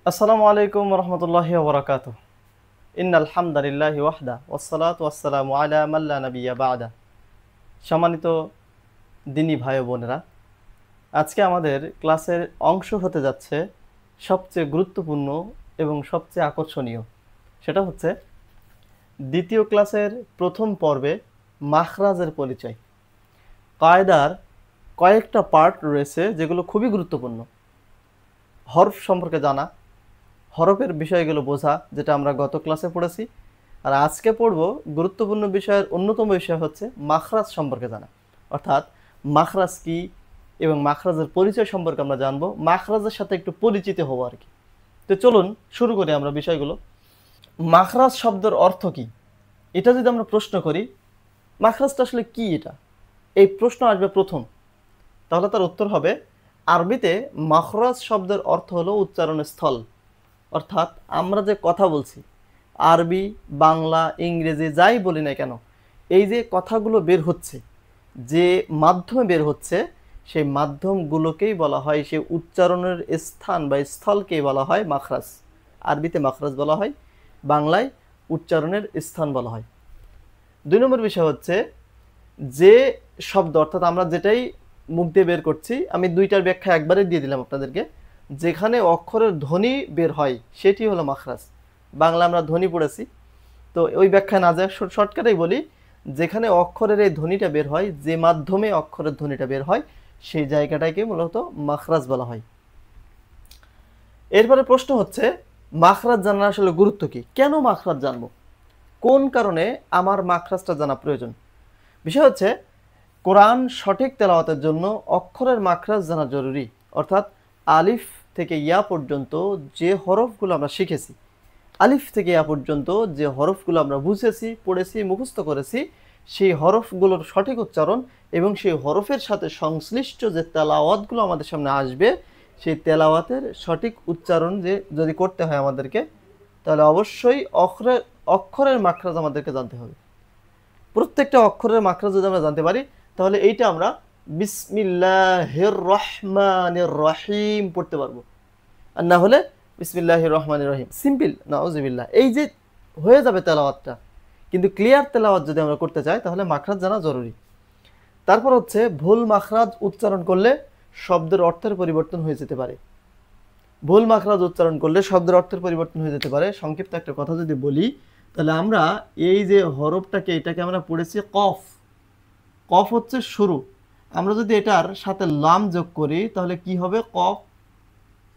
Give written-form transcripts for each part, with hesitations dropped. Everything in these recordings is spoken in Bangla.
আসসালামু আলাইকুম রহমতুল্লাহি ওয়া বারাকাতুহু। ইন্নাল হামদালিল্লাহি ওয়াহদা ওয়াসসালাতু ওয়াসসালামু আলা মান লা নাবিয়্যা বা'দা। সম্মানিত দিনী ভাই ও বোনেরা, আজকে আমাদের ক্লাসের অংশ হতে যাচ্ছে সবচেয়ে গুরুত্বপূর্ণ এবং সবচেয়ে আকর্ষণীয়। সেটা হচ্ছে দ্বিতীয় ক্লাসের প্রথম পর্বে মাখরাজের পরিচয়। কায়দার কয়েকটা পার্ট রয়েছে যেগুলো খুবই গুরুত্বপূর্ণ। হরফ সম্পর্কে জানা, হরফের বিষয়গুলো বোঝা, যেটা আমরা গত ক্লাসে পড়েছি। আর আজকে পড়ব গুরুত্বপূর্ণ বিষয়ের অন্যতম বিষয় হচ্ছে মাখরাজ সম্পর্কে জানা, অর্থাৎ মাখরাজ কি এবং মাখরাজের পরিচয় সম্পর্কে আমরা জানবো, মাখরাজের সাথে একটু পরিচিত হব আর কি। তো চলুন শুরু করি আমরা বিষয়গুলো। মাখরাজ শব্দের অর্থ কি, এটা যদি আমরা প্রশ্ন করি, মাখরাজটা আসলে কি, এটা এই প্রশ্ন আসবে প্রথম, তাহলে তার উত্তর হবে আরবিতে মাখরাজ শব্দের অর্থ হলো উচ্চারণের স্থল। অর্থাৎ আমরা যে কথা বলছি, আরবি, বাংলা, ইংরেজি যাই বলি না কেন, এই যে কথাগুলো বের হচ্ছে, যে মাধ্যমে বের হচ্ছে, সেই মাধ্যমগুলোকেই বলা হয়, সেই উচ্চারণের স্থান বা স্থলকেই বলা হয় মাখরাজ। আরবিতে মাখরাজ বলা হয়, বাংলায় উচ্চারণের স্থান বলা হয়। 2 নম্বর বিষয় হচ্ছে যে শব্দ, অর্থাৎ আমরা যেটাই মুখ দিয়ে বের করছি, আমি 2টার ব্যাখ্যা একবারে দিয়ে দিলাম আপনাদেরকে। যেখানে অক্ষরের ধ্বনি বের হয় সেটি হলো মাখরাজ। বাংলা আমরা ধ্বনি পড়েছি, তো ওই ব্যাখ্যা না যায় শর্টকাটেই বলি, যেখানে অক্ষরের এই ধ্বনিটা বের হয়, যে মাধ্যমে অক্ষরের ধ্বনিটা বের হয়, সেই জায়গাটাকে মূলত মাখরাজ বলা হয়। এরপরে প্রশ্ন হচ্ছে মাখরাজ জানার আসলে গুরুত্ব কি, কেন মাখরাজ জানবো, কোন কারণে আমার মাখরাজটা জানা প্রয়োজন। বিষয় হচ্ছে কোরআন সঠিক তেলাওয়াতের জন্য অক্ষরের মাখরাজ জানা জরুরি। অর্থাৎ আলিফ থেকে ইয়া পর্যন্ত যে হরফগুলো আমরা শিখেছি, আলিফ থেকে ইয়া পর্যন্ত যে হরফগুলো আমরা বুঝেছি, পড়েছি, মুখস্থ করেছি, সেই হরফগুলোর সঠিক উচ্চারণ এবং সেই হরফের সাথে সংশ্লিষ্ট যে তেলাওয়াতগুলো আমাদের সামনে আসবে, সেই তেলাওয়াতের সঠিক উচ্চারণ যে যদি করতে হয় আমাদেরকে, তাহলে অবশ্যই অক্ষরের মাখরাজ আমাদেরকে জানতে হবে। প্রত্যেকটা অক্ষরের মাখরাজ যদি আমরা জানতে পারি, তাহলে এইটা আমরা বিসমিল্লাহির রহমানির রহিম পড়তে পারবো। আর না হলে বিসমিল্লাহির রহমানির রহিম সিম্পল, নাউজুবিল্লাহ, এই যে হয়ে যাবে তেলাওয়াতটা। কিন্তু ক্লিয়ার তেলাওয়াত যদি আমরা করতে চাই, তাহলে মাখরাজ জানা জরুরি। তারপর হচ্ছে ভুল মাখরাজ উচ্চারণ করলে শব্দের অর্থের পরিবর্তন হয়ে যেতে পারে। ভুল মাখরাজ উচ্চারণ করলে শব্দের অর্থের পরিবর্তন হয়ে যেতে পারে। সংক্ষিপ্ত একটা কথা যদি বলি, তাহলে আমরা এই যে হরফটাকে, এটাকে আমরা পড়েছি কফ। কফ হচ্ছে শুরু। আমরা যদি এটার সাথে লাম যোগ করি, তাহলে কি হবে, কফ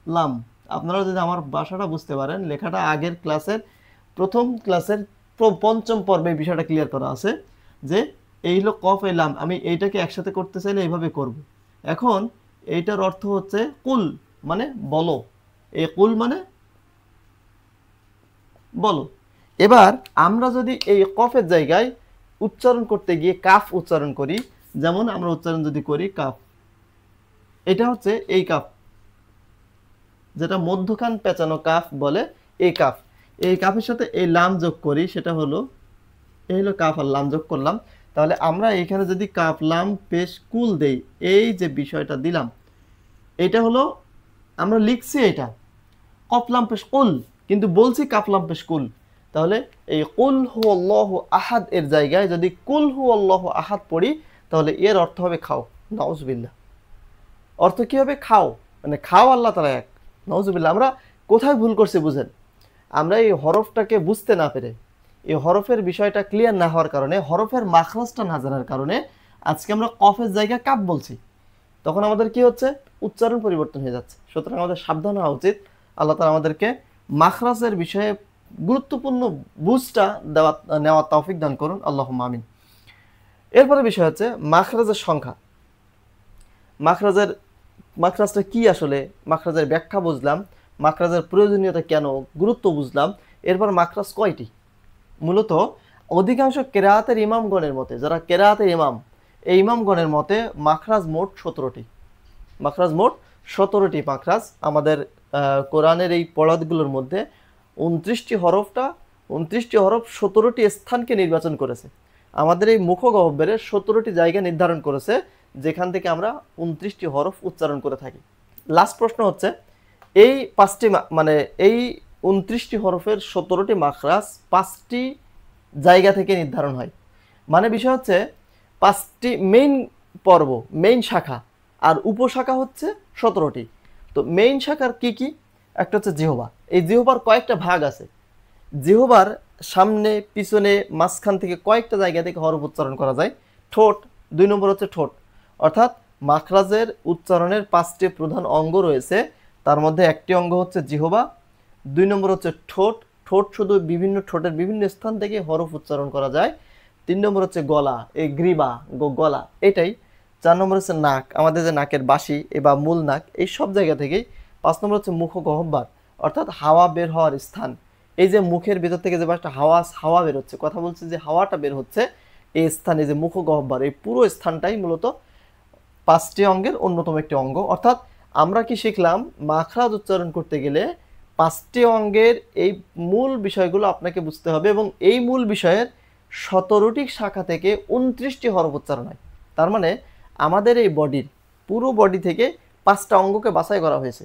লাম। আপনারা যদি আমার ভাষাটা বুঝতে পারেন, লেখাটা আগের ক্লাসের প্রথম ক্লাসের 5ম পর্বে এই বিষয়টা ক্লিয়ার করা আছে যে এই হলো কফ, এই লাম, আমি এইটাকে একসাথে করতে চাইলে এইভাবে করব। এখন এইটার অর্থ হচ্ছে কুল, মানে বলো। এই কুল মানে বলো। এবার আমরা যদি এই কফের জায়গায় উচ্চারণ করতে গিয়ে কাফ উচ্চারণ করি, যেমন আমরা উচ্চারণ যদি করি কাফ, এটা হচ্ছে এই কাফ, যেটা মধ্যখান পেঁচানো কাফ বলে, এই কাফ। এই কাফের সাথে এই লাম যোগ করি, সেটা হলো এই হলো কাফ আর লাম যোগ করলাম। তাহলে আমরা এখানে যদি কাফ লাম পেশ কুল দেই, এই যে বিষয়টা দিলাম, এটা হলো আমরা লিখছি এটা কফ লাম পেশ কুল, কিন্তু বলছি কাফ লাম পেশ কুল। তাহলে এই কুল হু আল্লাহু আহাদ এর জায়গায় যদি কুল হু আল্লাহু আহাদ পড়ি, তাহলে এর অর্থ হবে খাও। নাউজুবিল্লাহ, অর্থ কি হবে, খাও, মানে খাও, আল্লাহ তাআলা এক। নাউজুবিল্লাহ। আমরা কোথায় ভুল করছি বুঝেন, আমরা এই হরফটাকে বুঝতে না পেরে, এই হরফের বিষয়টা ক্লিয়ার না হওয়ার কারণে, হরফের মাখরাজটা না জানার কারণে আজকে আমরা কফের জায়গায় কাপ বলছি। তখন আমাদের কি হচ্ছে, উচ্চারণ পরিবর্তন হয়ে যাচ্ছে। সুতরাং আমাদের সাবধান হওয়া উচিত। আল্লাহ তাআলা আমাদেরকে মাখরাজের বিষয়ে গুরুত্বপূর্ণ বুঝটা নেওয়ার তৌফিক দান করুন, আল্লাহুম্মা আমিন। এরপরে বিষয় হচ্ছে মাখরাজের সংখ্যা। মাখরাজটা কি আসলে, মাখরাজের ব্যাখ্যা বুঝলাম, মাখরাজের প্রয়োজনীয়তা কেন, গুরুত্ব বুঝলাম। এরপর মাখরাজ কয়টি? মূলত অধিকাংশ কেরাতের ইমামগণের মতে, যারা কেরাতের ইমাম, এই ইমামগণের মতে মাখরাজ মোট 17টি। মাখরাজ মোট 17টি মাখরাজ। আমাদের কোরআনের এই পড়াতগুলোর মধ্যে 29টি হরফ 17টি স্থানকে নির্বাচন করেছে। আমাদের এই মুখগহ্বরের 17টি জায়গা নির্ধারণ করেছে, যেখান থেকে আমরা 29টি হরফ উচ্চারণ করে থাকি। লাস্ট প্রশ্ন হচ্ছে এই পাঁচটি মানে এই 29টি হরফের 17টি মাখরাজ 5টি জায়গা থেকে নির্ধারণ হয়। মানে বিষয় হচ্ছে 5টি মেইন পর্ব, মেইন শাখা, আর উপশাখা হচ্ছে 17টি। তো মেইন শাখার কি কি? একটা হচ্ছে জিহ্বা। এই জিহ্বার কয়েকটা ভাগ আছে। জিহ্বার সামনে, পিছনে, মাঝখান থেকে কয়েকটা জায়গা থেকে হরফ উচ্চারণ করা যায়। ঠোঁট, 2 নম্বর হচ্ছে ঠোঁট। অর্থাৎ মাখরাজের উচ্চারণের 5টি প্রধান অঙ্গ রয়েছে, তার মধ্যে একটি অঙ্গ হচ্ছে জিহ্বা, 2 নম্বর হচ্ছে ঠোঁট। ঠোঁট শুধু বিভিন্ন ঠোঁটের বিভিন্ন স্থান থেকে হরফ উচ্চারণ করা যায়। 3 নম্বর হচ্ছে গলা, এই গ্রীবা, গলা, এটাই। 4 নম্বর হচ্ছে নাক, আমাদের যে নাকের বাসি বা মূল নাক, এই সব জায়গা থেকেই। 5 নম্বর হচ্ছে মুখ গহ্বর, অর্থাৎ হাওয়া বের হওয়ার স্থান। এই যে মুখের ভিতর থেকে যে একটা হাওয়া বের হচ্ছে, কথা বলছে যে হাওয়াটা বের হচ্ছে, এই স্থানে যে মুখ গহ্বর, এই পুরো স্থানটাই মূলত 5টি অঙ্গের অন্যতম একটি অঙ্গ। অর্থাৎ আমরা কি শিখলাম? মাখরাজ উচ্চারণ করতে গেলে 5টি অঙ্গের এই মূল বিষয়গুলো আপনাকে বুঝতে হবে, এবং এই মূল বিষয়ের 17টি শাখা থেকে 29টি হরফ উচ্চারণ হয়। তার মানে আমাদের এই বডির পুরো বডি থেকে 5টা অঙ্গকে বাছাই করা হয়েছে।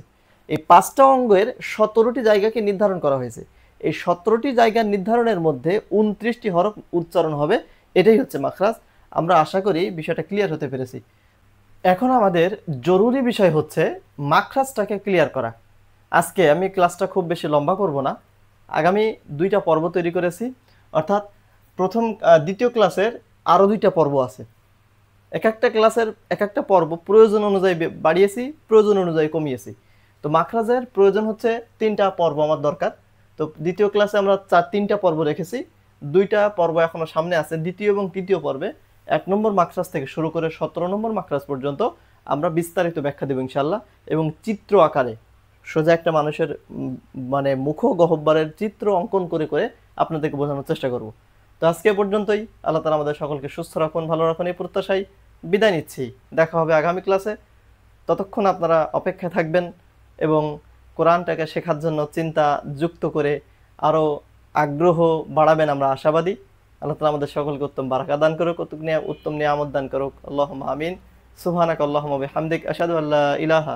এই 5টা অঙ্গের 17টি জায়গাকে নির্ধারণ করা হয়েছে। এই 17টি জায়গার নির্ধারণের মধ্যে 29টি হরফ উচ্চারণ হবে। এটাই হচ্ছে মাখরাজ। আমরা আশা করি বিষয়টা ক্লিয়ার হতে পেরেছি। এখন আমাদের জরুরি বিষয় হচ্ছে মাখরাজটাকে ক্লিয়ার করা। আজকে আমি ক্লাসটা খুব বেশি লম্বা করব না। আগামী 2টা পর্ব তৈরি করেছি, অর্থাৎ দ্বিতীয় ক্লাসের আরও 2টা পর্ব আছে। এক একটা ক্লাসের এক একটা পর্ব প্রয়োজন অনুযায়ী বাড়িয়েছি, প্রয়োজন অনুযায়ী কমিয়েছি। তো মাখরাজের প্রয়োজন হচ্ছে 3টা পর্ব আমার দরকার। তো দ্বিতীয় ক্লাসে আমরা 3টা পর্ব রেখেছি, 2টা পর্ব এখনো সামনে আছে। দ্বিতীয় এবং তৃতীয় পর্বে 1 নম্বর মাখরাজ থেকে শুরু করে 17 নম্বর মাখরাজ পর্যন্ত আমরা বিস্তারিত ব্যাখ্যা দেব ইনশাল্লাহ, এবং চিত্র আকারে সোজা একটা মানুষের মানে মুখ গহ্বরের চিত্র অঙ্কন করে করে আপনাদেরকে বোঝানোর চেষ্টা করব। তো আজকে পর্যন্তই। আল্লাহ তাআলা আমাদের সকলকে সুস্থ রাখুন, ভালো রাখুন, এই প্রত্যাশায় বিদায় নিচ্ছি। দেখা হবে আগামী ক্লাসে। ততক্ষণ আপনারা অপেক্ষায় থাকবেন এবং কোরআনটাকে শেখার জন্য চিন্তা যুক্ত করে আরও আগ্রহ বাড়াবেন, আমরা আশাবাদী। আল্লাহ তাআলা আমাদের সকলকে উত্তম বারাকা দান করুক, উত্তম নিয়ামত দান করুক। আল্লাহুম্মা আমিন। সুবহানাকা আল্লাহুম্মা বিহামদিক, আশহাদু আল্লা ইলাহা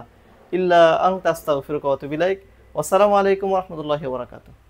ইল্লা আনতা আস্তাগফিরুকা ওয়া আতুবু ইলাইক। ওয়াসসালামু আলাইকুম ওয়া রাহমাতুল্লাহি ওয়া বারাকাতুহু।